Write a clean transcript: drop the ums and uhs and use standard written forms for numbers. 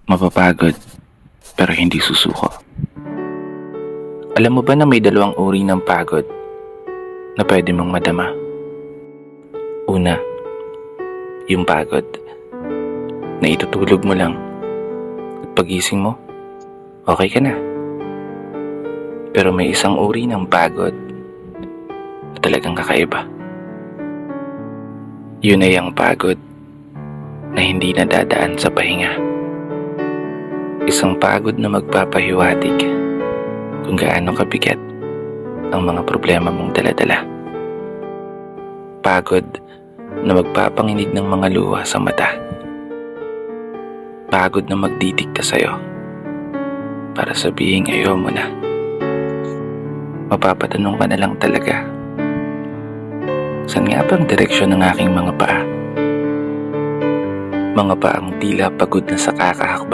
Mapapagod, pero hindi susuko. Alam mo ba na may dalawang uri ng pagod na pwede mong madama? Una, yung pagod na itutulog mo lang at pagising mo, okay ka na. Pero may isang uri ng pagod na talagang kakaiba. Yun ay ang pagod na hindi nadadaan sa pahinga. Isang pagod na magpapahiwatig kung gaano kabigat ang mga problema mong daladala. Pagod na magpapanginig ng mga luha sa mata. Pagod na magdidikta sa'yo para sabihin ayaw mo na. Mapapatanong ka na lang talaga, saan nga bang direksyon ng aking mga paa? Mga paang tila pagod na sa kakahakbang.